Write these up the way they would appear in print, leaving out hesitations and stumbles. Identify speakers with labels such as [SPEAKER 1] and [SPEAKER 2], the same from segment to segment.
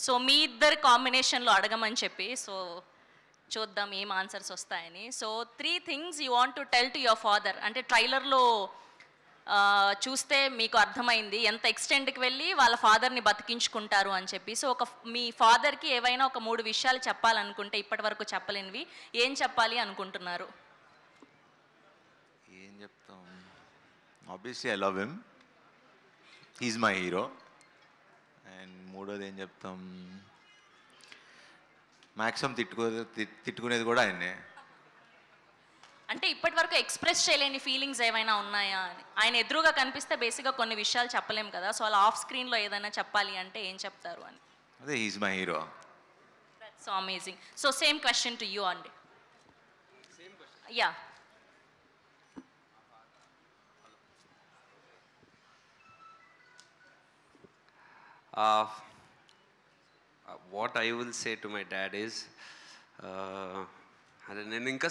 [SPEAKER 1] So మీ ఇద్దరు కాంబినేషన్లో అడగమని చెప్పి, సో చూద్దాం ఏం ఆన్సర్స్ వస్తాయని. So 3 things you want to tell to your father. అంటే ట్రైలర్లో చూస్తే మీకు అర్థమైంది ఎంత ఎక్స్టెంట్కి వెళ్ళి వాళ్ళ ఫాదర్ని బతికించుకుంటారు అని చెప్పి. సో మీ ఫాదర్కి ఏవైనా ఒక 3 విషయాలు చెప్పాలనుకుంటే ఇప్పటి వరకు చెప్పలేనివి ఏం చెప్పాలి అనుకుంటున్నారు?
[SPEAKER 2] ఏం చెప్తాం? Obviously I love him, he's my hero. And మూడోది ఏం చెప్తాం? మ్యాక్సిమం తిట్టుకునేది కూడా ఆయన్నే.
[SPEAKER 1] అంటే ఇప్పటి వరకు ఎక్స్ప్రెస్ చేయలేని ఫీలింగ్స్ ఏమైనా ఉన్నాయా అని. ఆయన ఎదురుగా కనిపిస్తే బేసిక్గా కొన్ని విషయాలు చెప్పలేము కదా, సో అలా ఆఫ్ స్క్రీన్లో ఏదైనా చెప్పాలి అంటే ఏం చెప్తారు అని.
[SPEAKER 2] అదే he's my hero.
[SPEAKER 1] So amazing. So same question to you అండి. Yeah.
[SPEAKER 3] What I will say to my dad is, అదే నేను ఇంకా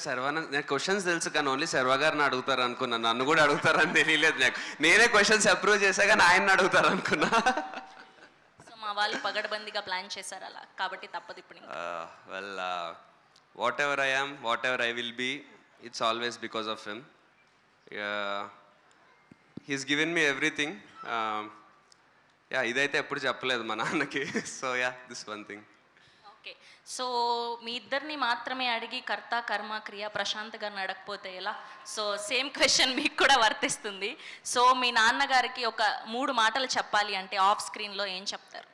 [SPEAKER 3] నేను క్వశ్చన్స్ తెలుసు కానీ ఓన్లీ శర్వా గారిని అడుగుతారు అనుకున్నా, నన్ను కూడా అడుగుతారని తెలియలేదు నాకు. నేనే క్వశ్చన్స్ అప్రూవ్ చేశా కానీ ఆయన్ని అడుగుతారు అనుకున్నా.
[SPEAKER 1] సో మా వాళ్ళు పగడబందిగా ప్లాన్ చేశారు అలా, కాబట్టి తప్పదు ఇప్పుడు.
[SPEAKER 3] Well, whatever I am, whatever I will be, it's always because of him. He's given me everything. Yeah, ఇదైతే ఎప్పుడు చెప్పలేదు మా నాన్నకి. So yeah, this one thing.
[SPEAKER 1] Okay. So మీ ఇద్దరిని మాత్రమే అడిగి కర్త కర్మ క్రియ ప్రశాంత్ గారిని అడగకపోతే ఎలా? సో సేమ్ క్వశ్చన్ మీకు కూడా వర్తిస్తుంది. సో మీ నాన్నగారికి ఒక 3 మాటలు చెప్పాలి అంటే ఆఫ్ స్క్రీన్లో ఏం చెప్తారు?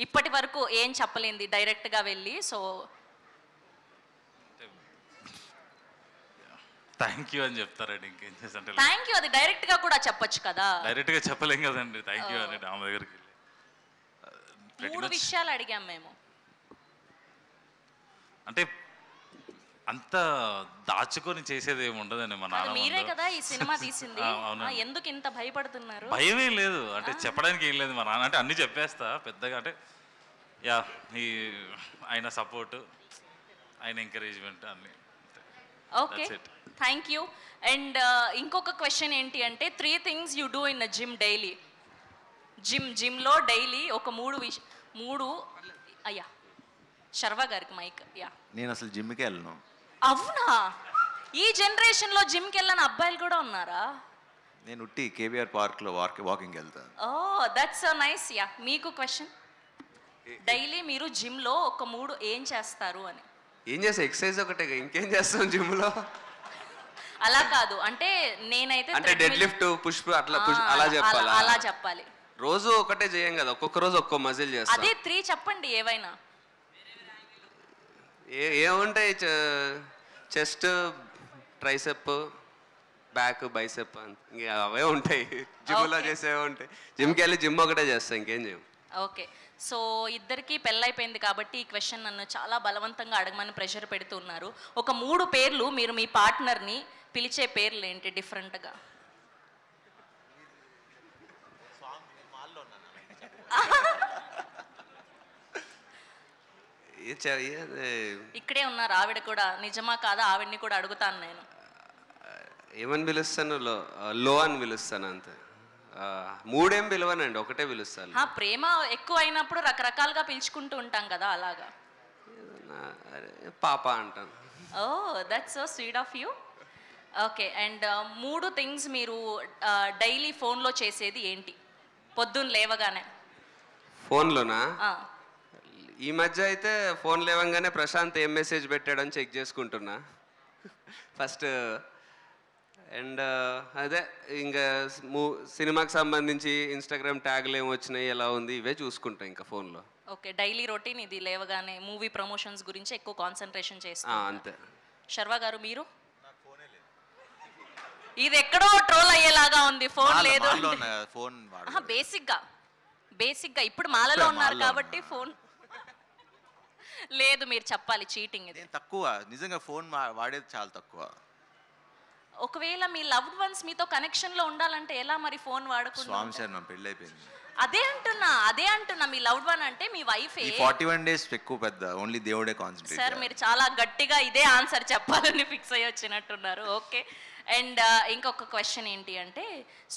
[SPEAKER 1] ఇప్పటి వరకు ఏం చెప్పలేంది డైరెక్ట్గా వెళ్ళి. సో
[SPEAKER 4] థ్యాంక్ యూ అని చెప్తారండి. ఇంకేం చేస్తారంటే
[SPEAKER 1] థ్యాంక్ యూ, అది డైరెక్ట్గా కూడా చెప్పొచ్చు కదా.
[SPEAKER 4] డైరెక్ట్గా చెప్పలేం కదండి థ్యాంక్ యూ అని ఆమె దగ్గరికి వెళ్ళి.
[SPEAKER 1] 3 విషయాలు అడిగాం మేము.
[SPEAKER 4] అంటే అంత దాచుకొని చేసేది ఏమి ఉండదండి మా నాన్న.
[SPEAKER 1] మీరే కదా ఈ సినిమా తీసింది, ఎందుకు ఇంత భయపడుతున్నారు?
[SPEAKER 4] భయం ఏం లేదు, అంటే చెప్పడానికి ఏం లేదు. మా నాన్న అంటే అన్ని చెప్పేస్తా పెద్దగా. అంటే యా, ఈ ఆయన సపోర్ట్, ఆయన ఎంకరేజ్మెంట్ అన్ని.
[SPEAKER 1] Okay, thank you. అండ్ ఇంకొక క్వశ్చన్ ఏంటి అంటే 3 things you do in gym daily. జిమ్లో డైలీ ఒక 3 అయ్యా శర్వా గారికి మైక్. యా.
[SPEAKER 2] నేను అసలు జిమ్కి వెళ్ళను.
[SPEAKER 1] అవునా? ఈ జనరేషన్లో జిమ్కి వెళ్ళని అబ్బాయిలు కూడా ఉన్నారా?
[SPEAKER 2] నేను ఉట్టి కేబీఆర్ పార్క్లో వాకింగ్ వెళ్తాను.
[SPEAKER 1] ఓ, దట్స్ సో నైస్. యా, మీకు క్వశ్చన్. డైలీ మీరు జిమ్లో ఒక 3 ఏం చేస్తారు అని.
[SPEAKER 3] ఏం చేస్తా? ఎక్సర్సైజ్ ఒకటే, ఇంకేం చేస్తాం జిమ్లో?
[SPEAKER 1] అలా కాదు, అంటే నేనైతే
[SPEAKER 3] అంటే డెడ్ లిఫ్ట్, పుష్ అట్లా అలా చెప్పాలి.
[SPEAKER 1] అలా చెప్పాలి.
[SPEAKER 3] రోజు ఒకటే చేయం కదా, ఒక్కొక్క రోజు ఒక్కో మజిల్ చేస్తాం.
[SPEAKER 1] అదే 3 చెప్పండి ఏవైనా.
[SPEAKER 3] ఏముంటాయి? చెస్ట్, ట్రైసెప్, బ్యాక్, బైసెప్, ఇంకా అవే ఉంటాయి. జిమ్లో చేసేవే ఉంటాయి. జిమ్కి వెళ్ళి జిమ్ ఒకటే చేస్తాం, ఇంకేం చేయం.
[SPEAKER 1] ఓకే. సో ఇద్దరికి పెళ్ళైపోయింది కాబట్టి ఈ క్వశ్చన్ నన్ను చాలా బలవంతంగా అడగమని ప్రెషర్ పెడుతున్నారు. ఒక 3 పేర్లు, మీరు మీ పార్ట్నర్ని పిలిచే పేర్లు ఏంటి డిఫరెంట్గా? ఇక్కడే ఉన్నారు ఆవిడ కూడా, నిజమా కాదా ఆవిడ్ని కూడా అడుగుతాను నేను.
[SPEAKER 3] ఏమని పిలుస్తాను? లో అని పిలుస్తాను అంతే. 3 ఏం పిలవనండి, ఒకటే పిలుస్తాను.
[SPEAKER 1] ప్రేమ ఎక్కువ అయినప్పుడు రకరకాలుగా పిలుచుకుంటూ ఉంటాం కదా, అలాగా.
[SPEAKER 3] పాప అంటాను.
[SPEAKER 1] Oh, that's so sweet of you. Okay. And 3 things మీరు డైలీ ఫోన్లో చేసేది ఏంటి పొద్దున్న లేవగానే?
[SPEAKER 3] ఫోన్లోనా? ఈ మధ్య అయితే ఫోన్ లేవంగానే ప్రశాంత్ ఏం మెసేజ్ పెట్టాడని చెక్ చేసుకుంటున్నా ఫస్ట్. అండ్ అదే ఇంకా సినిమాకి సంబంధించి ఇన్స్టాగ్రామ్ ట్యాగ్లు ఏమి వచ్చినాయి, ఎలా ఉంది, ఇవే చూసుకుంటా ఇంకా ఫోన్లో.
[SPEAKER 1] ఓకే, డైలీ రొటీన్ ఇది. లేవగానే మూవీ ప్రమోషన్స్ గురించి ఎక్కువ కాన్సన్ట్రేషన్ చేస్తా.
[SPEAKER 3] అంతే.
[SPEAKER 1] శర్వా గారు మీరు? ఇది ఎక్కడో ట్రోల్ అయ్యేలాగా ఉంది, ఫోన్ లేదు. బేసిక్గా ఇప్పుడు మాలలో ఉన్నారు కాబట్టి ఫోన్ లేదు. మీరు చెప్పాలి, చీటింగ్ ఇది.
[SPEAKER 2] తక్కువ, నిజంగా ఫోన్ వాడేది చాలా తక్కువ.
[SPEAKER 1] ఒకవేళ మీ లవ్డ్ వన్స్ మీతో కనెక్షన్ లో ఉండాలంటే ఎలా మరి ఫోన్ వాడకుండా?
[SPEAKER 2] స్వామి శరణం, పెళ్ళైపోయింది.
[SPEAKER 1] అదే అంటున్నా మీ లవ్డ్ వన్ అంటే మీ వైఫ్.
[SPEAKER 2] 41 days ఎక్కువ పెద్ద, ఓన్లీ దేవుడే కాన్సంట్రేట్.
[SPEAKER 1] సార్ మీరు చాలా గట్టిగా ఇదే ఆన్సర్ చెప్పాలని ఫిక్స్ అయ్యి వచ్చినట్టున్నారు. ఓకే. అండ్ ఇంకొక క్వశ్చన్ ఏంటి అంటే,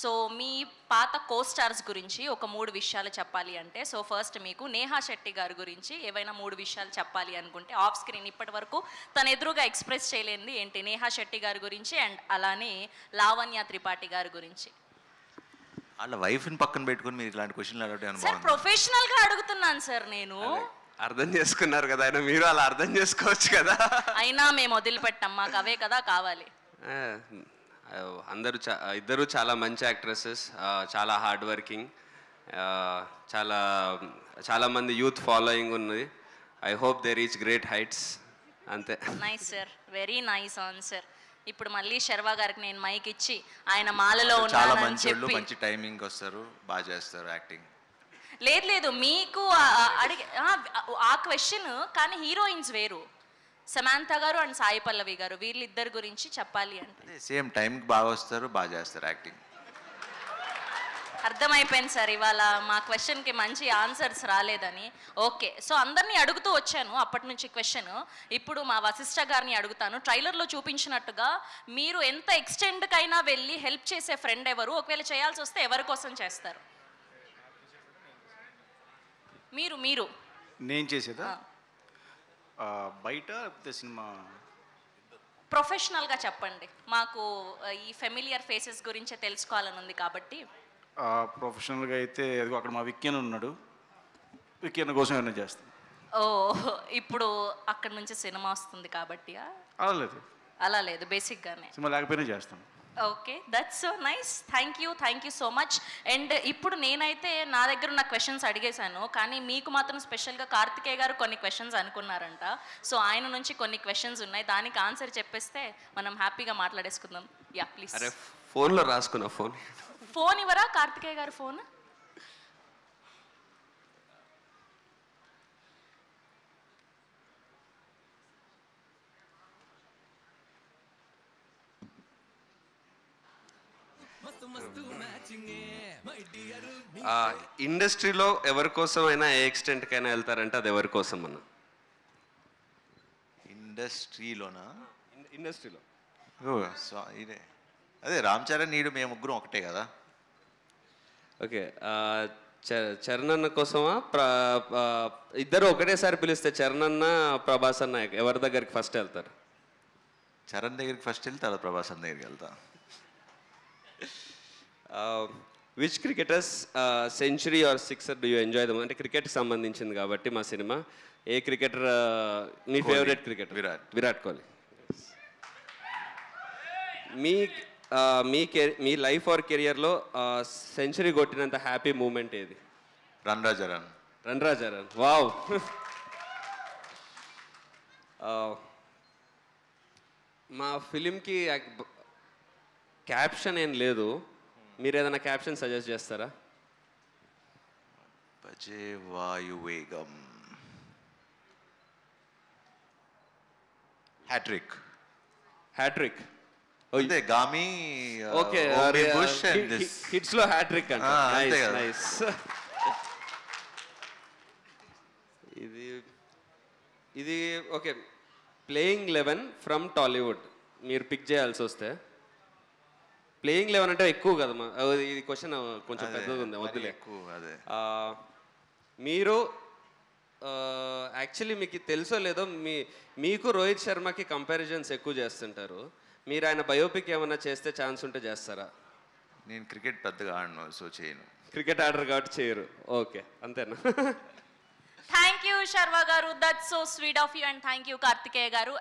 [SPEAKER 1] సో మీ పాత కో-స్టార్స్ గురించి ఒక 3 విషయాలు చెప్పాలి అంటే, సో ఫస్ట్ మీకు నేహా శెట్టి గారి గురించి ఏవైనా 3 విషయాలు చెప్పాలి అనుకుంటే ఆఫ్ స్క్రీన్ ఇప్పటి వరకు తన ఎదురుగా ఎక్స్ప్రెస్ చేయలేనిది ఏంటి? నేహా శెట్టి గారి గురించి అండ్ అలానే లావణ్య త్రిపాఠి గారి గురించి.
[SPEAKER 2] వాళ్ళ వైఫ్ని పక్కన పెట్టుకుని మీరు ఇలాంటి క్వశ్చన్లు అడగడం
[SPEAKER 1] సార్ ప్రొఫెషనల్గా అడుగుతున్నాను సార్ నేను.
[SPEAKER 3] అర్థం చేసుకున్నారు కదా ఆయన, మీరు అలా అర్థం చేసుకోవచ్చు కదా.
[SPEAKER 1] అయినా మేము వదిలిపెట్టాం, మాకు అవే కదా కావాలి.
[SPEAKER 3] ఇద్దరు చాలా మంచి యాక్ట్రెసెస్, చాలా హార్డ్ వర్కింగ్, చాలా మంది యూత్ ఫాలోయింగ్ ఉన్నది. I hope they reach great heights. అంతే.
[SPEAKER 1] Nice sir, very nice answer. ఇప్పుడు మళ్ళీ శర్వా గారికి నేను మైక్ ఇచ్చి ఆయన మాలలో
[SPEAKER 2] చాలా
[SPEAKER 1] ఉన్నానని
[SPEAKER 2] మంచి
[SPEAKER 1] చెప్పి.
[SPEAKER 2] మంచి టైమింగ్ వస్తారు, బాగా చేస్తారు యాక్టింగ్.
[SPEAKER 1] లేదు మీకు అడిగే ఆ క్వశ్చన్, కానీ హీరోయిన్స్ వేరు. సమాంత గారు అండ్ సాయి పల్లవి గారు, వీళ్ళిద్దరి గురించి చెప్పాలి అంటే
[SPEAKER 2] సేమ్ టైంకి బాగా వస్తారు, బాగా చేస్తారు యాక్టింగ్.
[SPEAKER 1] అర్థమైపోయింది సార్, ఇవాళ మా క్వశ్చన్కి మంచి ఆన్సర్స్ రాలేదని. ఓకే, సో అందరినీ అడుగుతూ వచ్చాను అప్పటి నుంచి క్వశ్చన్. ఇప్పుడు మా వశిష్ఠ గారిని అడుగుతాను. ట్రైలర్లో చూపించినట్టుగా మీరు ఎంత ఎక్స్టెండ్కైనా వెళ్ళి హెల్ప్ చేసే ఫ్రెండ్ ఎవరు? ఒకవేళ చేయాల్సి వస్తే ఎవరి కోసం చేస్తారు? మీరు
[SPEAKER 5] నేను చేసేదా? బయట సినిమా
[SPEAKER 1] ప్రొఫెషనల్గా చెప్పండి. మాకు ఈ ఫెమిలియర్ ఫేసెస్ గురించే తెలుసుకోవాలని ఉంది కాబట్టి.
[SPEAKER 5] ప్రొఫెషనల్గా అయితే అదిగో అక్కడ మా విక్కీన్ ఉన్నాడు, విక్కీన్ కోసం ఏమైనా చేస్తాను.
[SPEAKER 1] ఓ, ఇప్పుడు అక్కడ నుంచి సినిమా వస్తుంది కాబట్టి అలా లేదు, బేసిక్గానే
[SPEAKER 5] సినిమా లేకపోయినా చేస్తాను.
[SPEAKER 1] Okay, that's so nice. Thank you so much. And ఇప్పుడు నేనైతే నా దగ్గర ఉన్న క్వశ్చన్స్ అడిగేశాను, కానీ మీకు మాత్రం స్పెషల్గా కార్తికేయ గారు కొన్ని క్వశ్చన్స్ అనుకున్నారంట. సో ఆయన నుంచి కొన్ని క్వశ్చన్స్ ఉన్నాయి, దానికి ఆన్సర్ చెప్పేస్తే మనం హ్యాపీగా మాట్లాడేసుకుందాం. Yeah please.
[SPEAKER 3] అరే ఫోన్లో రాసుకున్నా, ఫోన్
[SPEAKER 1] ఇవ్వరా కార్తికేయ గారు? ఫోన్
[SPEAKER 3] ఇండస్ట్రీలో ఎవరి కోసం అయినా ఏ ఎక్స్టెంట్కైనా వెళ్తారంటే అది ఎవరి కోసం అన్న?
[SPEAKER 2] ఇండస్ట్రీలోనా?
[SPEAKER 3] ఇండస్ట్రీలో
[SPEAKER 2] ఇదే అదే రామ్ చరణ్, నీడు, మేము ముగ్గురం ఒకటే కదా.
[SPEAKER 3] ఓకే, చరణ్ అన్న కోసమా? ఇద్దరు ఒకటేసారి పిలిస్తే చరణ్ అన్న ప్రభాస్ అన్న ఎవరి దగ్గరికి ఫస్ట్ వెళ్తారు?
[SPEAKER 2] చరణ్ దగ్గరికి ఫస్ట్ వెళ్తే తర్వాత ప్రభాస్ అన్న దగ్గరికి వెళ్తా.
[SPEAKER 3] Which cricketers century or sixer do you enjoy them? అంటే క్రికెట్కి సంబంధించింది కాబట్టి మా సినిమా. ఏ క్రికెటర్ మీ ఫేవరెట్ క్రికెటర్? విరాట్ కోహ్లీ. మీ లైఫ్ ఆర్ కెరియర్లో సెంచరీ కొట్టినంత హ్యాపీ మూమెంట్ ఏది?
[SPEAKER 2] రన్ రాజారాన్.
[SPEAKER 3] వావ్. మా ఫిలింకి క్యాప్షన్ ఏం లేదు, మీరు ఏదైనా క్యాప్షన్ సజెస్ట్ చేస్తారా?
[SPEAKER 2] భజే వాయువేగం. హ్యాట్రిక్. అంతే, గామి.
[SPEAKER 3] ఓకే, హిట్స్ లో హ్యాట్రిక్ అంటే నైస్. ఇది ఓకే. ప్లేయింగ్ 11 ఫ్రమ్ టాలీవుడ్ మీరు పిక్ చేయాల్సి వస్తే, ప్లేయింగ్ 11 అంటే ఎక్కువ కదా ఇది క్వశ్చన్ కొంచెం పెద్దగా ఉంది, వద్దులే. మీరు యాక్చువల్లీ మీకు తెలుసో లేదో, మీకు రోహిత్ శర్మకి కంపారిజన్స్ ఎక్కువ చేస్తుంటారు. మీరు ఆయన బయోపిక్ ఏమైనా చేస్తే ఛాన్స్ ఉంటే చేస్తారా?
[SPEAKER 2] నేను క్రికెట్ పెద్దగా ఆడను, సో చేయను.
[SPEAKER 3] క్రికెట్ ఆడరు కాబట్టి చేయరు. ఓకే, అంతేనా?
[SPEAKER 1] థ్యాంక్ యూ శర్వా గారు, that's so sweet of you. And thank you Karthikeya గారు.